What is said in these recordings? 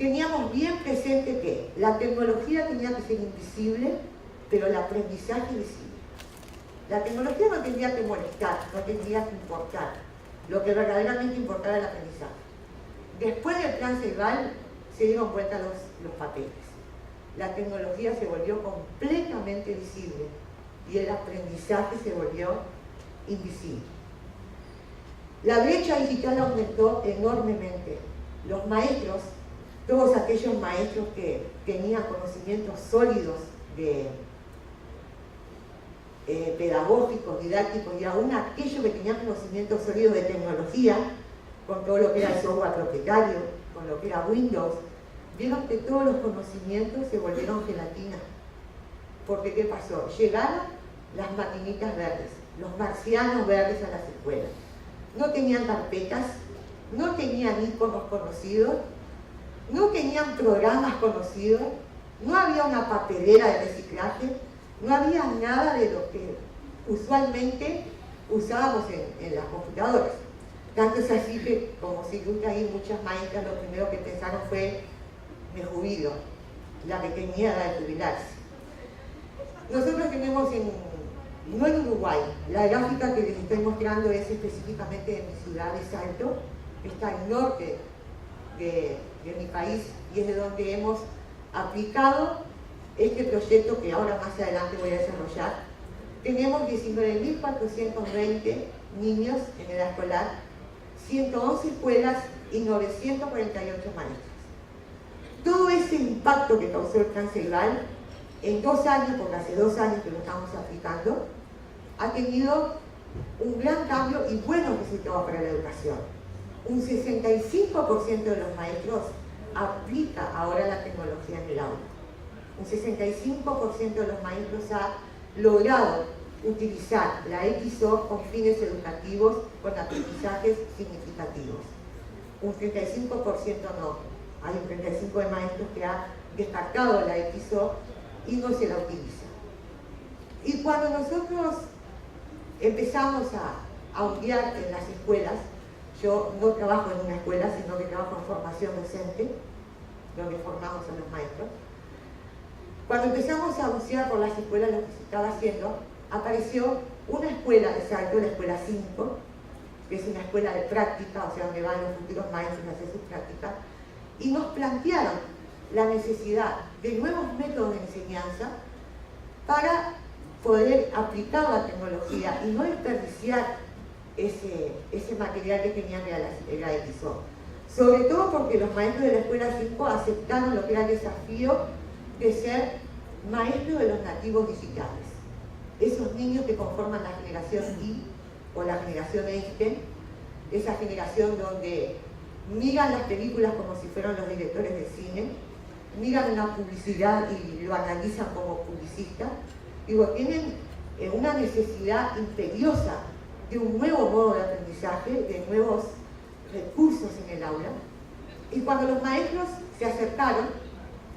teníamos bien presente que la tecnología tenía que ser invisible, pero el aprendizaje visible. La tecnología no tendría que molestar, no tendría que importar. Lo que verdaderamente importaba era el aprendizaje. Después del plan Ceibal se dieron vuelta los papeles. La tecnología se volvió completamente visible y el aprendizaje se volvió invisible. La brecha digital aumentó enormemente. Los maestros, todos aquellos maestros que tenían conocimientos sólidos pedagógicos, didácticos, y aún aquellos que tenían conocimientos sólidos de tecnología, con todo lo que era el software propietario, con lo que era Windows, vieron que todos los conocimientos se volvieron gelatina. Porque ¿qué pasó? Llegaron las maquinitas verdes, los marcianos verdes a las escuelas. No tenían carpetas, no tenían iconos conocidos, no tenían programas conocidos, no había una papelera de reciclaje, no había nada de lo que usualmente usábamos en las computadoras. Tanto es así que, como si gusta ahí, muchas maestras lo primero que pensaron fue: me jubilo, la que tenía edad de jubilarse. Nosotros tenemos no en Uruguay, la gráfica que les estoy mostrando es específicamente de mi ciudad de Salto, que está al norte de mi país y es de donde hemos aplicado este proyecto que ahora más adelante voy a desarrollar. Tenemos 19.420 niños en edad escolar, 111 escuelas y 948 maestros. Todo ese impacto que causó el plan Ceibal en 2 años, porque hace 2 años que lo estamos aplicando, ha tenido un gran cambio y buenos resultados para la educación. Un 65% de los maestros aplica ahora la tecnología en el aula. Un 65% de los maestros ha logrado utilizar la XO con fines educativos, con aprendizajes significativos. Un 35% no. Hay un 35% de maestros que ha descartado la XO y no se la utiliza. Y cuando nosotros empezamos a ondear en las escuelas, yo no trabajo en una escuela, sino que trabajo en formación docente, donde formamos a los maestros. Cuando empezamos a bucear por las escuelas lo que se estaba haciendo, apareció una escuela de Salto, la escuela 5, que es una escuela de práctica, o sea, donde van los futuros maestros a hacer sus prácticas, y nos plantearon la necesidad de nuevos métodos de enseñanza para poder aplicar la tecnología y no desperdiciar ese material que tenían de la XO. Sobre todo porque los maestros de la escuela 5 aceptaron lo que era el desafío de ser maestros de los nativos digitales. Esos niños que conforman la generación I o la generación Einstein, esa generación donde miran las películas como si fueran los directores de cine, miran una publicidad y lo analizan como publicistas. Digo, tienen una necesidad imperiosa de un nuevo modo de aprendizaje, de nuevos recursos en el aula. Y cuando los maestros se acercaron,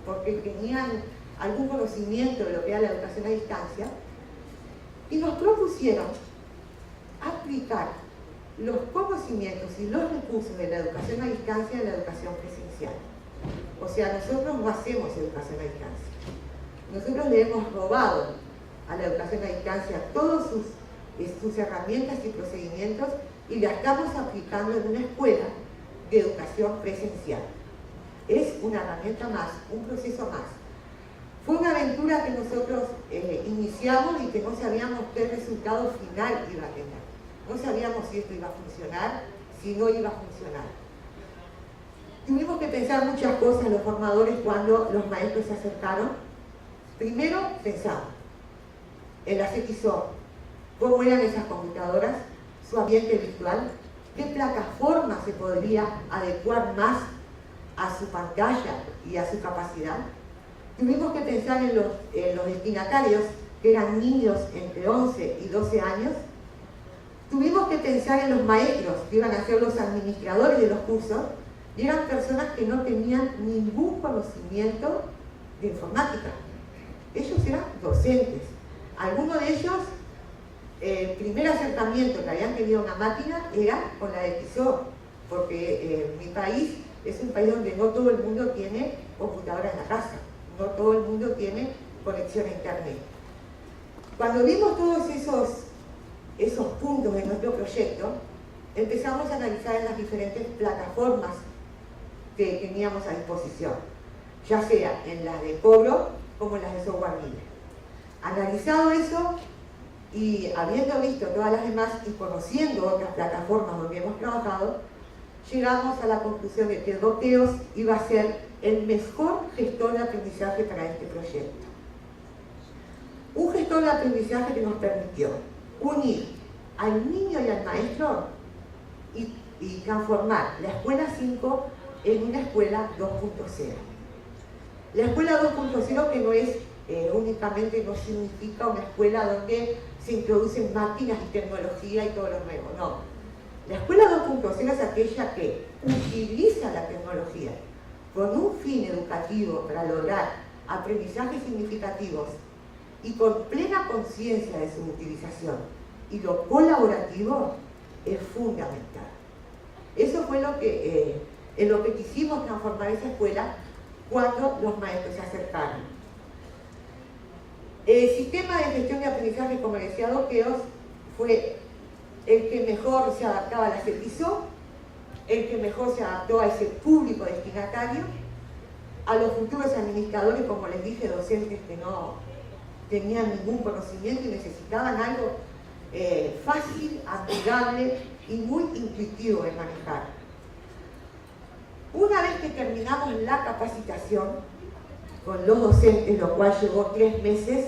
porque tenían algún conocimiento de lo que era la educación a distancia, y nos propusieron aplicar los conocimientos y los recursos de la educación a distancia en la educación presencial. O sea, nosotros no hacemos educación a distancia. Nosotros le hemos robado a la educación a distancia todas sus herramientas y procedimientos y la estamos aplicando en una escuela de educación presencial. Es una herramienta más, un proceso más. Fue una aventura que nosotros iniciamos y que no sabíamos qué resultado final iba a tener. No sabíamos si esto iba a funcionar, si no iba a funcionar. Tuvimos que pensar muchas cosas los formadores cuando los maestros se acercaron. Primero pensamos en las XO, cómo eran esas computadoras, su ambiente virtual, qué plataforma se podría adecuar más a su pantalla y a su capacidad. Tuvimos que pensar en los destinatarios, que eran niños entre 11 y 12 años. Tuvimos que pensar en los maestros, que iban a ser los administradores de los cursos, y eran personas que no tenían ningún conocimiento de informática. Ellos eran docentes. Algunos de ellos, el primer acercamiento que habían tenido a una máquina era con la XO, porque en mi país Es un país donde no todo el mundo tiene computadora en la casa, no todo el mundo tiene conexión a internet. Cuando vimos todos esos puntos de nuestro proyecto, empezamos a analizar en las diferentes plataformas que teníamos a disposición, ya sea en las de cobro como en las de software libre. Analizado eso y habiendo visto todas las demás y conociendo otras plataformas donde hemos trabajado, llegamos a la conclusión de que Dokeos iba a ser el mejor gestor de aprendizaje para este proyecto. Un gestor de aprendizaje que nos permitió unir al niño y al maestro y transformar la escuela 5 en una escuela 2.0. La escuela 2.0 que no es únicamente, no significa una escuela donde se introducen máquinas y tecnología y todo lo nuevo, no. La escuela 2.0 es aquella que utiliza la tecnología con un fin educativo para lograr aprendizajes significativos y con plena conciencia de su utilización. Y lo colaborativo es fundamental. Eso fue en lo que quisimos transformar esa escuela cuando los maestros se acercaron. El sistema de gestión de aprendizaje, como decía Dokeos, fue el que mejor se adaptaba a la CEPISO, el que mejor se adaptó a ese público destinatario, a los futuros administradores, como les dije, docentes que no tenían ningún conocimiento y necesitaban algo fácil, amigable y muy intuitivo de manejar. Una vez que terminamos la capacitación con los docentes, lo cual llevó 3 meses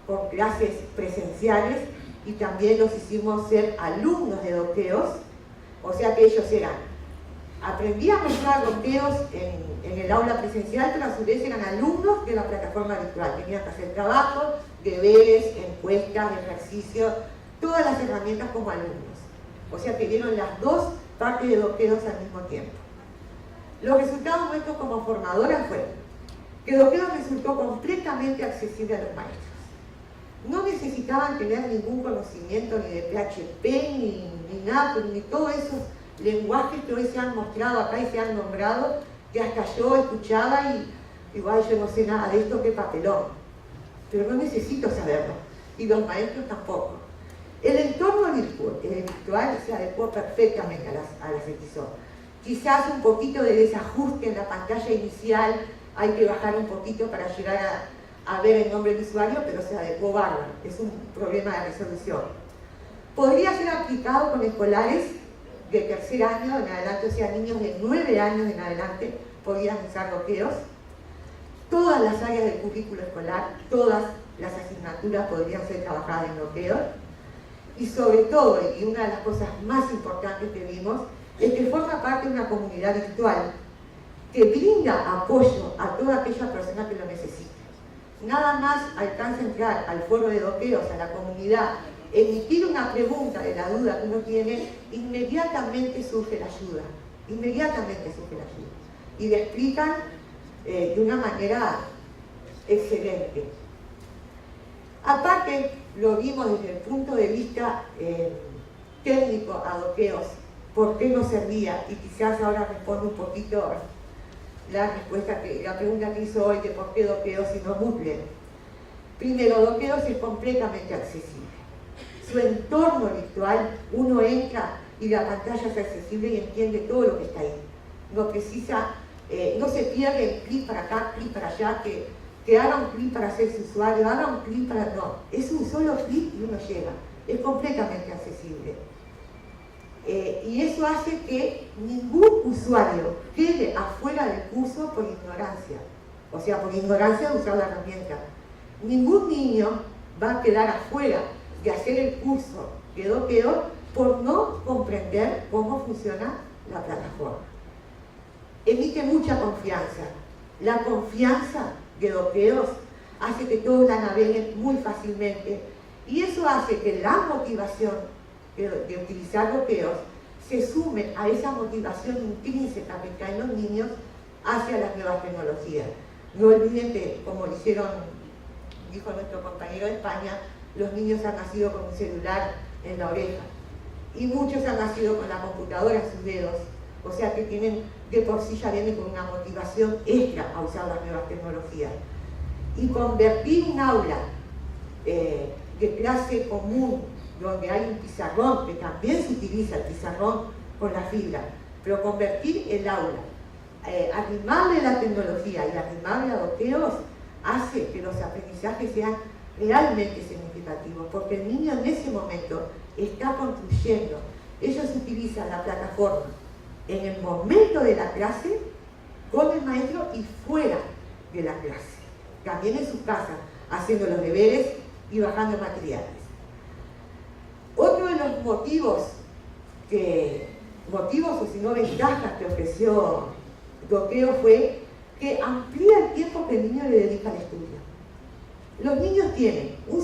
con clases presenciales y también los hicimos ser alumnos de Dokeos, o sea que ellos aprendían a usar Dokeos en el aula presencial, pero a su vez eran alumnos de la plataforma virtual. Tenían que hacer trabajo, deberes, encuestas, ejercicios, todas las herramientas como alumnos. O sea que vieron las dos partes de Dokeos al mismo tiempo. Los resultados nuestros como formadoras fueron que Dokeos resultó completamente accesible a los maestros. No necesitaban tener ningún conocimiento ni de PHP, ni nada, ni todos esos lenguajes que hoy se han mostrado acá y se han nombrado, que hasta yo escuchaba y igual yo no sé nada de esto, qué papelón. Pero no necesito saberlo, y los maestros tampoco. El entorno virtual se adecuó perfectamente a las EXISO. Quizás un poquito de desajuste en la pantalla inicial, hay que bajar un poquito para llegar a ver el nombre del usuario, pero se adecuó bárbaro, es un problema de resolución. Podría ser aplicado con escolares de 3er año en adelante, o sea, niños de 9 años en adelante podrían usar Dokeos. Todas las áreas del currículo escolar, todas las asignaturas podrían ser trabajadas en Dokeos. Y sobre todo, y una de las cosas más importantes que vimos, es que forma parte de una comunidad virtual que brinda apoyo a toda aquella persona que lo necesite. Nada más alcanza a entrar al foro de Dokeos, a la comunidad, emitir una pregunta de la duda que uno tiene, inmediatamente surge la ayuda. Inmediatamente surge la ayuda. Y le explican de una manera excelente. Aparte, lo vimos desde el punto de vista técnico a Dokeos, por qué no servía, y quizás ahora respondo un poquito la pregunta que hizo hoy de por qué Dokeos y no Moodle. Primero, Dokeos es completamente accesible. Su entorno virtual, uno entra y la pantalla es accesible y entiende todo lo que está ahí. No precisa, no se pierde el clic para acá, clic para allá, que haga un clic para hacerse usuario, haga un clic para... No, es un solo clic y uno llega. Es completamente accesible. Y eso hace que ningún usuario quede afuera del curso por ignorancia. O sea, por ignorancia de usar la herramienta. Ningún niño va a quedar afuera de hacer el curso de Dokeos por no comprender cómo funciona la plataforma. Emite mucha confianza. La confianza de Dokeos hace que todos la naveguen muy fácilmente y eso hace que la motivación de utilizar Dokeos se sume a esa motivación intrínseca que traen los niños hacia las nuevas tecnologías. No olviden que, como dijo nuestro compañero de España, los niños han nacido con un celular en la oreja y muchos han nacido con la computadora en sus dedos, o sea que tienen de por sí ya viene con una motivación extra a usar las nuevas tecnologías. Y convertir un aula de clase común, donde hay un pizarrón, que también se utiliza el pizarrón con la fibra, pero convertir el aula, arrimarle la tecnología y arrimarle a doteos, hace que los aprendizajes sean realmente significativos, porque el niño en ese momento está construyendo. Ellos utilizan la plataforma en el momento de la clase, con el maestro y fuera de la clase. También en sus casas, haciendo los deberes y bajando materiales. Otro de los motivos o si no ventajas que ofreció Doqueo fue que amplía el tiempo que el niño le dedica al estudio. Los niños tienen un